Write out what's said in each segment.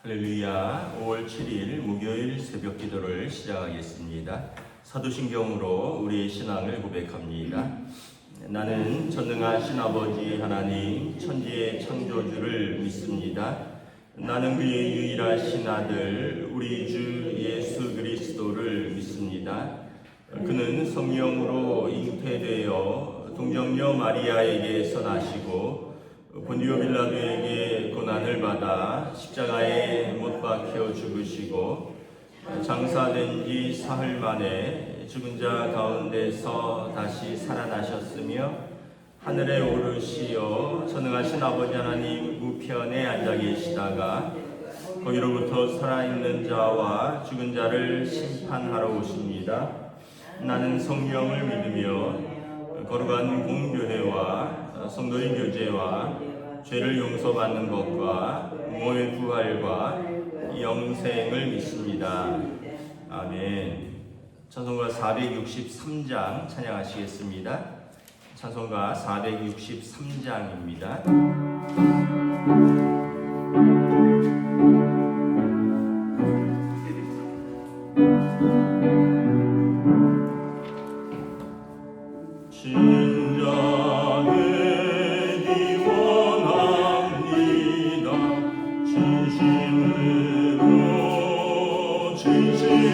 할렐루야. 5월 7일 목요일 새벽 기도를 시작하겠습니다. 사도신경으로 우리의 신앙을 고백합니다. 나는 전능하신 아버지 하나님 천지의 창조주를 믿습니다. 나는 그의 유일하신 아들 우리 주 예수 그리스도를 믿습니다. 그는 성령으로 잉태되어 동정녀 마리아에게서 나시고 본디오 빌라도에게 고난을 받아 십자가에 못 박혀 죽으시고 장사된 지 사흘 만에 죽은 자 가운데서 다시 살아나셨으며 하늘에 오르시어 전능하신 아버지 하나님 우편에 앉아 계시다가 거기로부터 살아있는 자와 죽은 자를 심판하러 오십니다. 나는 성령을 믿으며 거룩한 공교회와 성도의 교제와 죄를 용서받는 것과 몸의 부활과 영생을 믿습니다. 아멘. 찬송가 463장 찬양하시겠습니다. 찬송가 463장입니다. 진심으로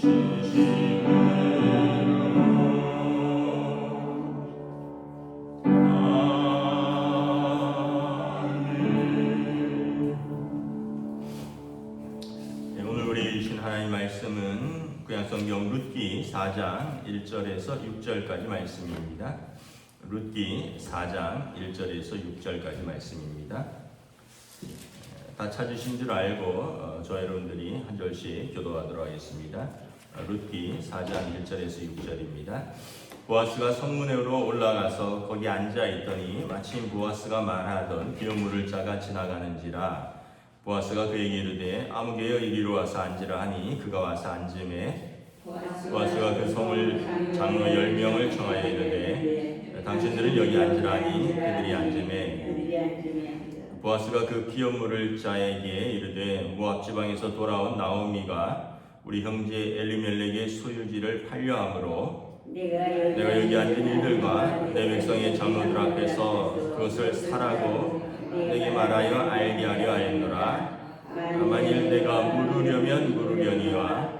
하나님 말씀은 구약성경 룻기 4장 1절에서 6절까지 말씀입니다. 룻기 4장 1절에서 6절까지 말씀입니다. 다 찾으신 줄 알고 저 여러분들이 한 절씩 교도하도록 하겠습니다. 룻기 4장 1절에서 6절입니다. 보아스가 성문으로 올라가서 거기 앉아 있더니 마침 보아스가 말하던 기업물을 자가 지나가는지라. 보아스가 그에게 이르되 아무개여 이리로 와서 앉으라 하니 그가 와서 앉음에 보아스가 그 성을 장로 10명을 청하여 이르되 당신들은 여기 앉으라 하니 그들이 앉음에 보아스가 그 기업물을 자에게 이르되 모압 지방에서 돌아온 나오미가 우리 형제 엘리멜렉의 소유지를 팔려함으로 내가 여기 앉은 이들과 내 백성의 장로들 앞에서 그것을 사라고 내게 말하여 알게 하려 하였노라. 만일 내가 물으려면 물으려니와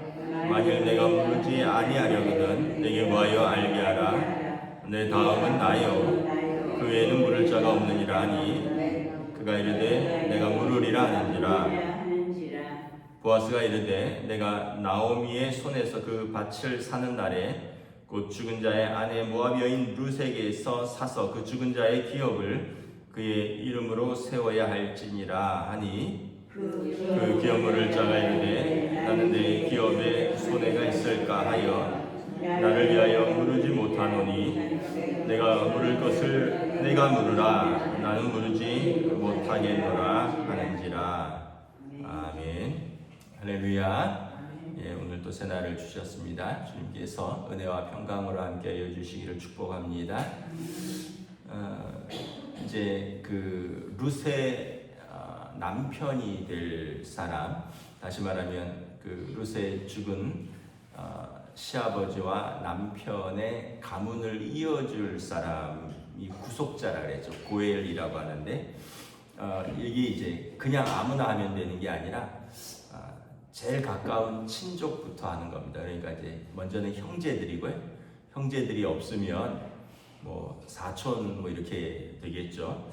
만일 내가 물으지 아니하려거든 내게 뭐하여 알게 하라. 내 다음은 나요 그 외에는 물을 자가 없느니라 하니 그가 이르되 내가 물으리라 하는지라. 보아스가 이르되 내가 나오미의 손에서 그 밭을 사는 날에 곧 죽은 자의 아내 모압 여인 룻에게서 사서 그 죽은 자의 기업을 그의 이름으로 세워야 할지니라 하니 그 기업물을 자가 이르되 나는 내 기업에 손해가 있을까 하여 나를 위하여 물으지 못하노니 내가 물을 것을 내가 물으라. 나는 물으지 못하겠노라 하는지라. 아멘. 할렐루야. 오늘 또 새날을 주셨습니다. 주님께서 은혜와 평강으로 함께하여 주시기를 축복합니다. 이제 그 룻의 남편이 될 사람, 다시 말하면 그 룻의 죽은 시아버지와 남편의 가문을 이어줄 사람이 구속자라 그랬죠. 고엘이라고 하는데 이게 이제 그냥 아무나 하면 되는 게 아니라 제일 가까운 친족부터 하는 겁니다. 그러니까 이제 먼저는 형제들이고요. 형제들이 없으면 뭐 사촌 뭐 이렇게 되겠죠.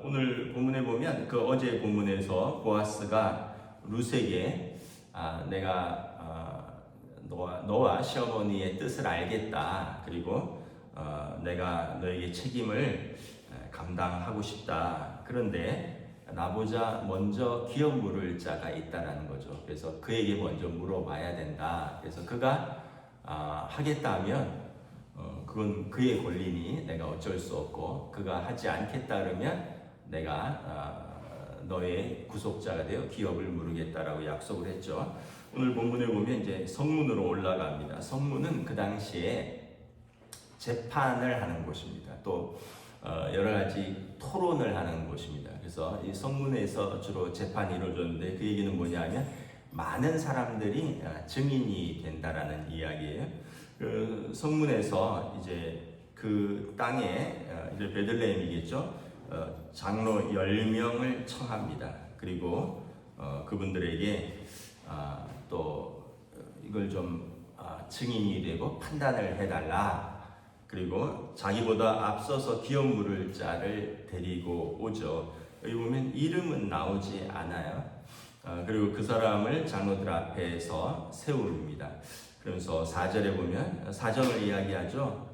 오늘 본문에 보면 그 어제 본문에서 보아스가 룻에게 내가 너와 시어머니의 뜻을 알겠다. 그리고 내가 너에게 책임을 감당하고 싶다. 그런데 나보다 먼저 기업 물을 자가 있다라는 거죠. 그래서 그에게 먼저 물어봐야 된다. 그래서 그가 하겠다 하면 그건 그의 권리니 내가 어쩔 수 없고 그가 하지 않겠다 그러면 내가 너의 구속자가 되어 기업을 물으겠다라고 약속을 했죠. 오늘 본문에 보면 이제 성문으로 올라갑니다. 성문은 그 당시에 재판을 하는 곳입니다. 또 여러 가지 토론을 하는 곳입니다. 그래서 이 성문에서 주로 재판이 이루어졌는데 그 얘기는 뭐냐면 많은 사람들이 증인이 된다라는 이야기예요. 그 성문에서 이제 그 땅에 이제 베들레헴이겠죠. 장로 10명을 청합니다. 그리고 그분들에게 또 이걸 좀 증인이 되고 판단을 해달라. 그리고 자기보다 앞서서 기업 물을 자를 데리고 오죠. 여기 보면 이름은 나오지 않아요. 그리고 그 사람을 장로들 앞에서 세웁니다. 그러면서 4절에 보면 사정을 이야기하죠.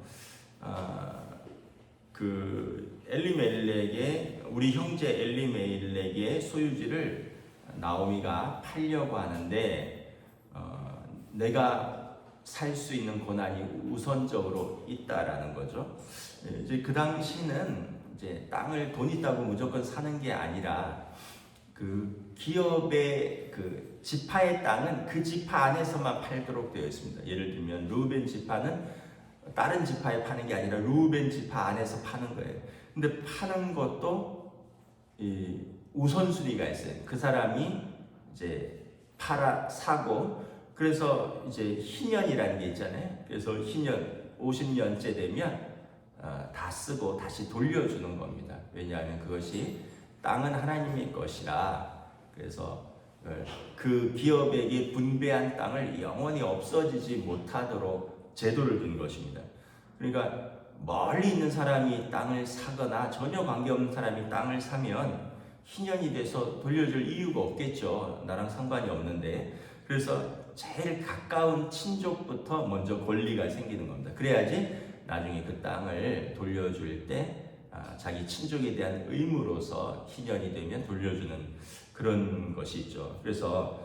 그 엘리멜렉의 우리 형제 엘리멜렉의 소유지를 나오미가 팔려고 하는데 내가 살 수 있는 고난이 우선적으로 있다라는 거죠. 이제 그 당시는 이제 땅을 돈 있다고 무조건 사는 게 아니라 그 기업의 그 지파의 땅은 그 지파 안에서만 팔도록 되어 있습니다. 예를 들면 루벤 지파는 다른 지파에 파는 게 아니라 루벤 지파 안에서 파는 거예요. 근데 파는 것도 이 우선순위가 있어요. 그 사람이 이제 사고 그래서 이제 희년이라는 게 있잖아요. 그래서 희년 50년째 되면 다 쓰고 다시 돌려주는 겁니다. 왜냐하면 그것이 땅은 하나님의 것이라. 그래서 그 기업에게 분배한 땅을 영원히 없어지지 못하도록 제도를 둔 것입니다. 그러니까 멀리 있는 사람이 땅을 사거나 전혀 관계없는 사람이 땅을 사면 희년이 돼서 돌려줄 이유가 없겠죠. 나랑 상관이 없는데. 그래서 제일 가까운 친족부터 먼저 권리가 생기는 겁니다. 그래야지 나중에 그 땅을 돌려줄 때 자기 친족에 대한 의무로서 희년이 되면 돌려주는 그런 것이 있죠. 그래서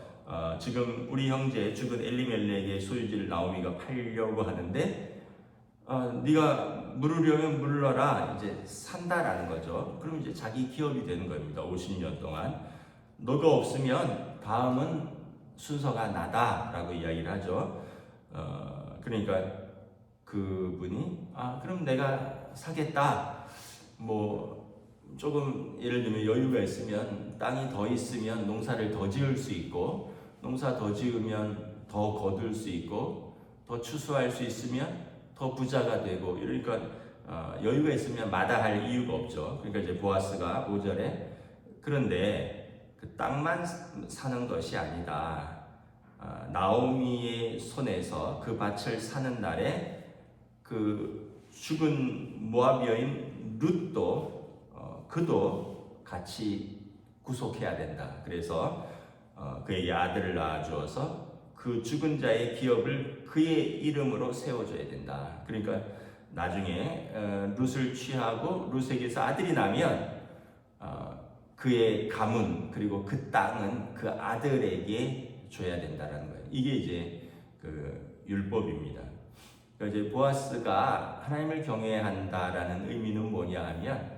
지금 우리 형제 죽은 엘리멜렉의 소유지를 나오미가 팔려고 하는데 네가 물으려면 물러라, 이제 산다라는 거죠. 그럼 이제 자기 기업이 되는 겁니다. 50년 동안. 너가 없으면 다음은 순서가 나다라고 이야기를 하죠. 그러니까 그분이 그럼 내가 사겠다. 뭐 조금 예를 들면 여유가 있으면 땅이 더 있으면 농사를 더 지을 수 있고, 농사 더 지으면 더 거둘 수 있고, 더 추수할 수 있으면 더 부자가 되고, 이러니까 여유가 있으면 마다할 이유가 없죠. 그러니까 이제 보아스가 5절에 그런데 그 땅만 사는 것이 아니다. 나오미의 손에서 그 밭을 사는 날에 그 죽은 모압 여인 룻도 그도 같이 구속해야 된다. 그래서 그에게 아들을 낳아주어서 그 죽은 자의 기업을 그의 이름으로 세워줘야 된다. 그러니까 나중에 룻을 취하고 룻에게서 아들이 나면 그의 가문 그리고 그 땅은 그 아들에게 줘야 된다라는 거예요. 이게 이제 그 율법입니다. 그러니까 이제 보아스가 하나님을 경외한다라는 의미는 뭐냐 하면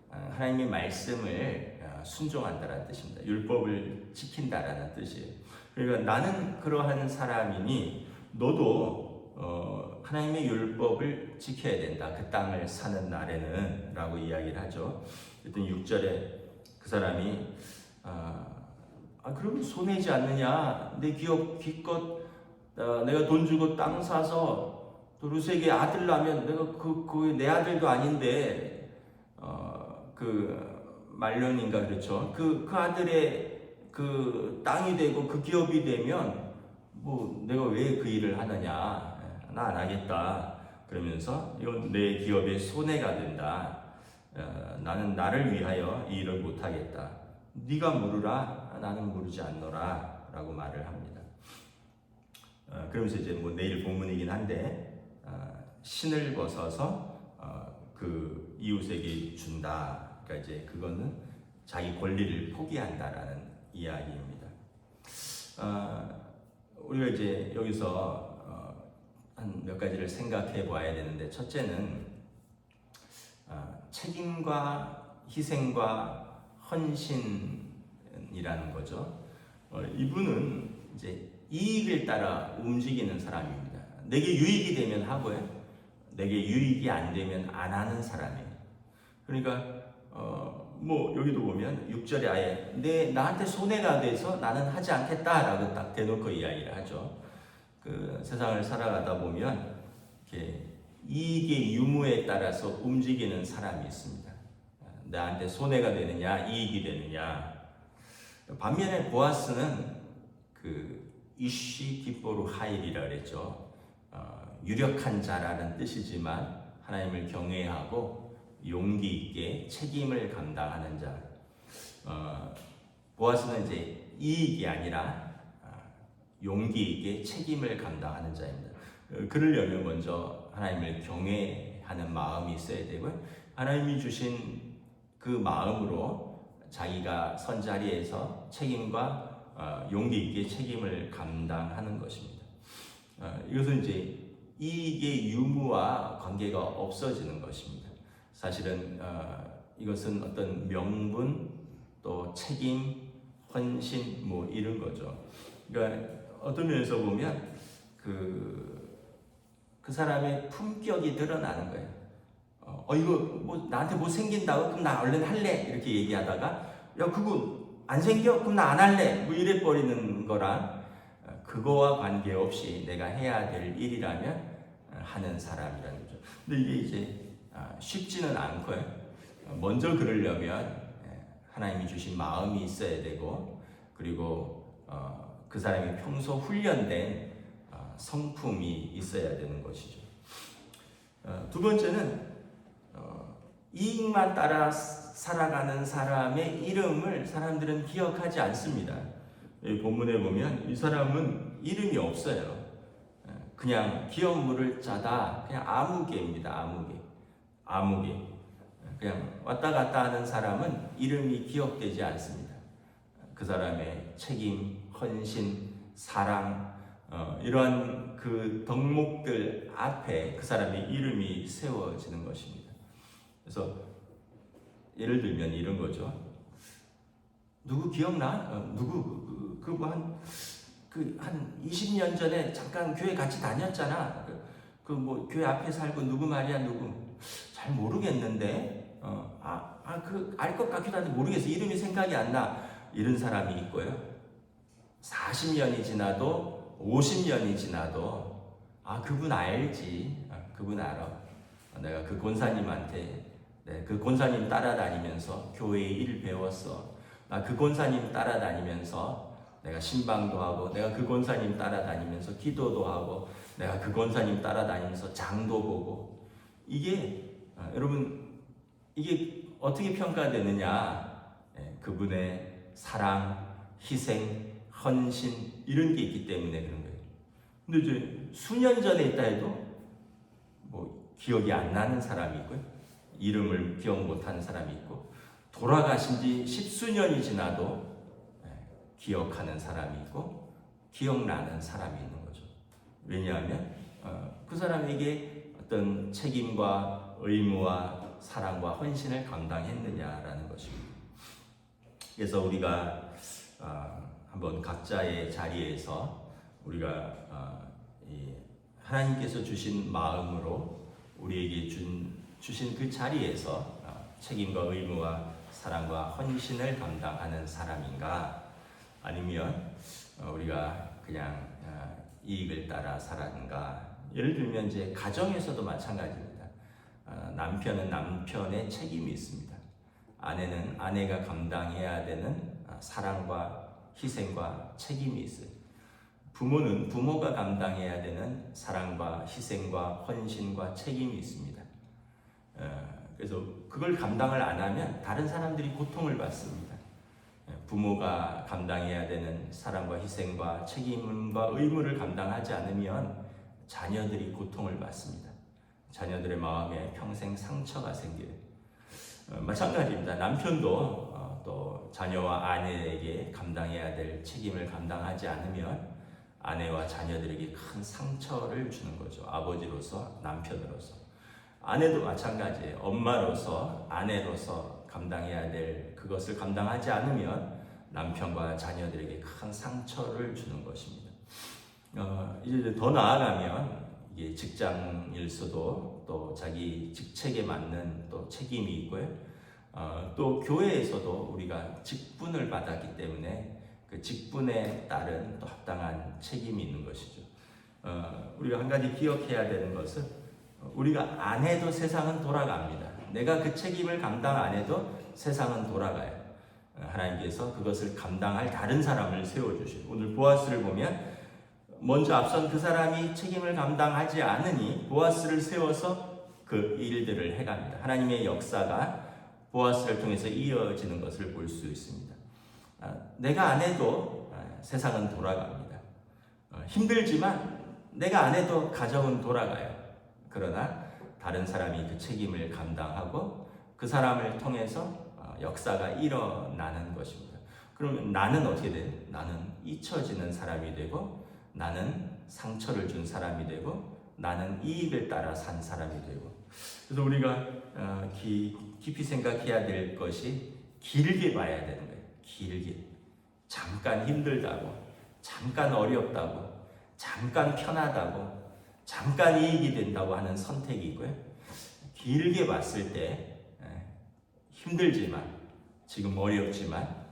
하나님의 말씀을 순종한다라는 뜻입니다. 율법을 지킨다라는 뜻이에요. 그러니까 나는 그러한 사람이니 너도 하나님의 율법을 지켜야 된다. 그 땅을 사는 날에는 라고 이야기를 하죠. 일단 6절에 그 사람이 그럼 손해지 않느냐? 내 기업 기껏 내가 돈 주고 땅 사서 또 룻에게 아들 낳으면 내가 내 아들도 아닌데 그 말년인가 그렇죠. 그 아들의 그 땅이 되고 그 기업이 되면 뭐 내가 왜 그 일을 하느냐? 나 안 하겠다. 그러면서 이건 내 기업의 손해가 된다. 나는 나를 위하여 이 일을 못 하겠다. 네가 물으라. 나는 물으지 않노라. 라고 말을 합니다. 그러면서 이제 뭐 내일 본문이긴 한데 신을 벗어서 그 이웃에게 준다. 그러니까 이제 그거는 자기 권리를 포기한다라는 이야기입니다. 우리가 이제 여기서 한 몇 가지를 생각해 봐야 되는데, 첫째는 책임과 희생과 헌신이라는 거죠. 이분은 이제 이익을 따라 움직이는 사람입니다. 내게 유익이 되면 하고요, 내게 유익이 안 되면 안 하는 사람이에요. 그러니까 뭐 여기도 보면 6절에 아예 나한테 손해가 돼서 나는 하지 않겠다라고 딱 대놓고 이야기를 하죠. 그 세상을 살아가다 보면 이렇게 이익의 유무에 따라서 움직이는 사람이 있습니다. 나한테 손해가 되느냐, 이익이 되느냐. 반면에 보아스는 그 이쉬 기뻐루 하일이라 그랬죠. 유력한 자라는 뜻이지만 하나님을 경외하고 용기 있게 책임을 감당하는 자. 보아스는 이제 이익이 아니라 용기 있게 책임을 감당하는 자입니다. 그러려면 먼저 하나님을 경외하는 마음이 있어야 되고요. 하나님이 주신 그 마음으로 자기가 선 자리에서 책임과 용기 있게 책임을 감당하는 것입니다. 이것은 이제 이익의 유무와 관계가 없어지는 것입니다. 사실은 이것은 어떤 명분, 또 책임, 헌신 뭐 이런 거죠. 그러니까 어떤 면에서 보면 그 사람의 품격이 드러나는 거예요. 이거 뭐 나한테 뭐 생긴다고? 그럼 나 얼른 할래. 이렇게 얘기하다가 야 그거 안 생겨? 그럼 나 안 할래. 뭐 이래 버리는 거랑 그거와 관계없이 내가 해야 될 일이라면 하는 사람이라는 거죠. 근데 이게 이제 쉽지는 않고요. 먼저 그러려면 하나님이 주신 마음이 있어야 되고, 그리고 그 사람이 평소 훈련된 성품이 있어야 되는 것이죠. 두 번째는 이익만 따라 살아가는 사람의 이름을 사람들은 기억하지 않습니다. 이 본문에 보면 이 사람은 이름이 없어요. 그냥 기업물을 짜다, 그냥 아무개입니다. 아무개. 그냥 왔다 갔다 하는 사람은 이름이 기억되지 않습니다. 그 사람의 책임, 헌신, 사랑, 이러한 그 덕목들 앞에 그 사람의 이름이 세워지는 것입니다. 그래서 예를 들면 이런 거죠. 누구 기억나? 누구 한 20년 전에 잠깐 교회 같이 다녔잖아. 뭐 교회 앞에 살고 누구 말이야 누구 잘 모르겠는데 알 것 같기도 한데 모르겠어. 이름이 생각이 안 나. 이런 사람이 있고요. 40년이 지나도 50년이 지나도 그분 알지. 그분 알아. 내가 그 권사님한테 그 권사님 따라다니면서 교회에 일 배웠어. 나 그 권사님 따라다니면서 내가 신방도 하고 내가 그 권사님 따라다니면서 기도도 하고 내가 그 권사님 따라다니면서 장도 보고 여러분 이게 어떻게 평가되느냐? 그분의 사랑, 희생, 헌신 이런 게 있기 때문에 그런 거예요. 근데 이제 수년 전에 있다 해도 뭐 기억이 안 나는 사람이 있고요. 이름을 기억 못하는 사람이 있고 돌아가신 지 십수년이 지나도 기억하는 사람이 있고 기억나는 사람이 있는 거죠. 왜냐하면 그 사람에게 어떤 책임과 의무와 사랑과 헌신을 감당했느냐라는 것입니다. 그래서 우리가 한번 각자의 자리에서 우리가 하나님께서 주신 마음으로 우리에게 주신 그 자리에서 책임과 의무와 사랑과 헌신을 감당하는 사람인가, 아니면 우리가 그냥 이익을 따라 살아는가. 예를 들면 이제 가정에서도 마찬가지입니다. 남편은 남편의 책임이 있습니다. 아내는 아내가 감당해야 되는 사랑과 희생과 책임이 있어요. 부모는 부모가 감당해야 되는 사랑과 희생과 헌신과 책임이 있습니다. 그래서 그걸 감당을 안 하면 다른 사람들이 고통을 받습니다. 부모가 감당해야 되는 사랑과 희생과 책임과 의무를 감당하지 않으면 자녀들이 고통을 받습니다. 자녀들의 마음에 평생 상처가 생겨요. 마찬가지입니다. 남편도 또 자녀와 아내에게 감당해야 될 책임을 감당하지 않으면 아내와 자녀들에게 큰 상처를 주는 거죠. 아버지로서, 남편으로서. 아내도 마찬가지예요. 엄마로서, 아내로서 감당해야 될 그것을 감당하지 않으면 남편과 자녀들에게 큰 상처를 주는 것입니다. 이제 더 나아가면 이게 직장일서도 또 자기 직책에 맞는 또 책임이 있고요. 또 교회에서도 우리가 직분을 받았기 때문에 그 직분에 따른 또 합당한 책임이 있는 것이죠. 우리가 한 가지 기억해야 되는 것은 우리가 안 해도 세상은 돌아갑니다. 내가 그 책임을 감당 안 해도 세상은 돌아가요. 하나님께서 그것을 감당할 다른 사람을 세워주시고, 오늘 보아스를 보면 먼저 앞선 그 사람이 책임을 감당하지 않으니 보아스를 세워서 그 일들을 해갑니다. 하나님의 역사가 보아스를 통해서 이어지는 것을 볼 수 있습니다. 내가 안 해도 세상은 돌아갑니다. 힘들지만 내가 안 해도 가정은 돌아가요. 그러나 다른 사람이 그 책임을 감당하고 그 사람을 통해서 역사가 일어나는 것입니다. 그러면 나는 어떻게 돼요? 나는 잊혀지는 사람이 되고, 나는 상처를 준 사람이 되고, 나는 이익을 따라 산 사람이 되고. 그래서 우리가 깊이 생각해야 될 것이 길게 봐야 되는 거예요. 길게. 잠깐 힘들다고, 잠깐 어렵다고, 잠깐 편하다고, 잠깐 이익이 된다고 하는 선택이 있고요. 길게 봤을 때 힘들지만, 지금 어렵지만,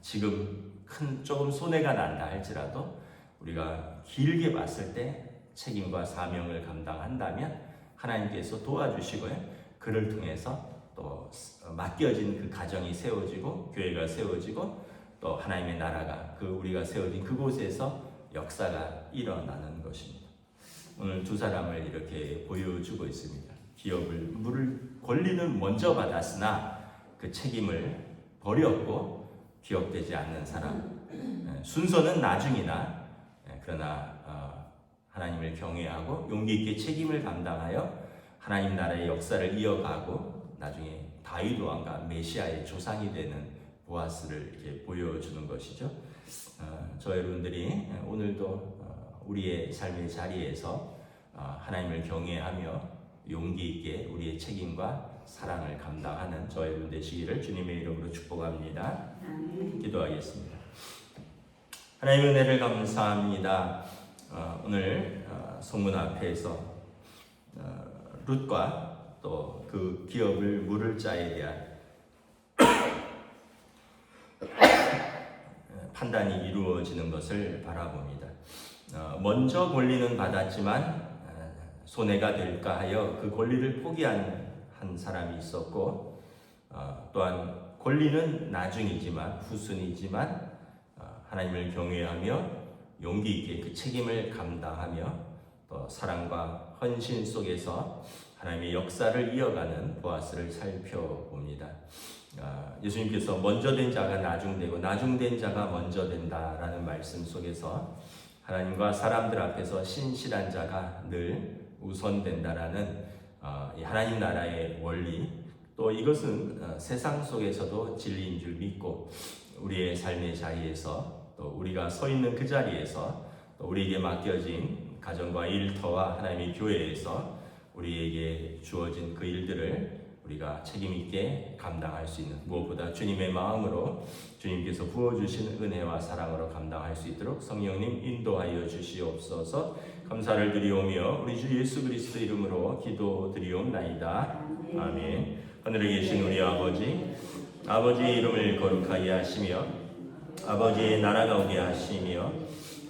지금 조금 손해가 난다 할지라도 우리가 길게 봤을 때 책임과 사명을 감당한다면 하나님께서 도와주시고요. 그를 통해서 또 맡겨진 그 가정이 세워지고 교회가 세워지고 또 하나님의 나라가 그 우리가 세워진 그곳에서 역사가 일어나는 것입니다. 오늘 두 사람을 이렇게 보여주고 있습니다. 기업을 물을 권리는 먼저 받았으나 그 책임을 버렸고 기억되지 않는 사람. 순서는 나중이나 그러나 하나님을 경외하고 용기 있게 책임을 감당하여 하나님 나라의 역사를 이어가고 나중에 다윗 왕과 메시아의 조상이 되는 보아스를 이렇게 보여주는 것이죠. 저 여러분들이 오늘도 우리의 삶의 자리에서 하나님을 경외하며 용기 있게 우리의 책임과 사랑을 감당하는 저 여러분 되시기를 주님의 이름으로 축복합니다. 기도하겠습니다. 하나님의 은혜를 감사합니다. 오늘 성문 앞에서 룻과 또 그 기업을 물을 자에 대한 판단이 이루어지는 것을 바라봅니다. 먼저 권리는 받았지만 손해가 될까 하여 그 권리를 포기한 한 사람이 있었고, 또한 권리는 나중이지만 후순이지만 하나님을 경외하며 용기 있게 그 책임을 감당하며 또 사랑과 헌신 속에서 하나님의 역사를 이어가는 보아스를 살펴봅니다. 예수님께서 먼저 된 자가 나중되고 나중된 자가 먼저 된다라는 말씀 속에서 하나님과 사람들 앞에서 신실한 자가 늘 우선된다라는 하나님 나라의 원리, 또 이것은 세상 속에서도 진리인 줄 믿고 우리의 삶의 자리에서 또 우리가 서 있는 그 자리에서 또 우리에게 맡겨진 가정과 일터와 하나님의 교회에서 우리에게 주어진 그 일들을 우리가 책임 있게 감당할 수 있는, 무엇보다 주님의 마음으로 주님께서 부어주신 은혜와 사랑으로 감당할 수 있도록 성령님 인도하여 주시옵소서. 감사를 드리오며 우리 주 예수 그리스도 이름으로 기도드리옵나이다. 아멘. 하늘에 계신 우리 아버지의 이름을 거룩하게 하시며 아버지의 나라가 오게 하시며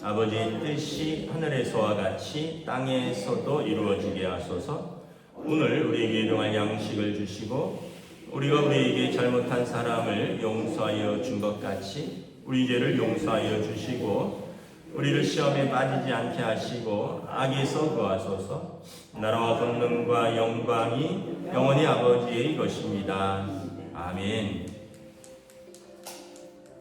아버지의 뜻이 하늘에서와 같이 땅에서도 이루어지게 하소서. 오늘 우리에게 일용할 양식을 주시고 우리가 우리에게 잘못한 사람을 용서하여 준 것 같이 우리 죄를 용서하여 주시고 우리를 시험에 빠지지 않게 하시고 악에서 구하소서. 나라와 권능과 영광이 영원히 아버지의 것입니다. 아멘.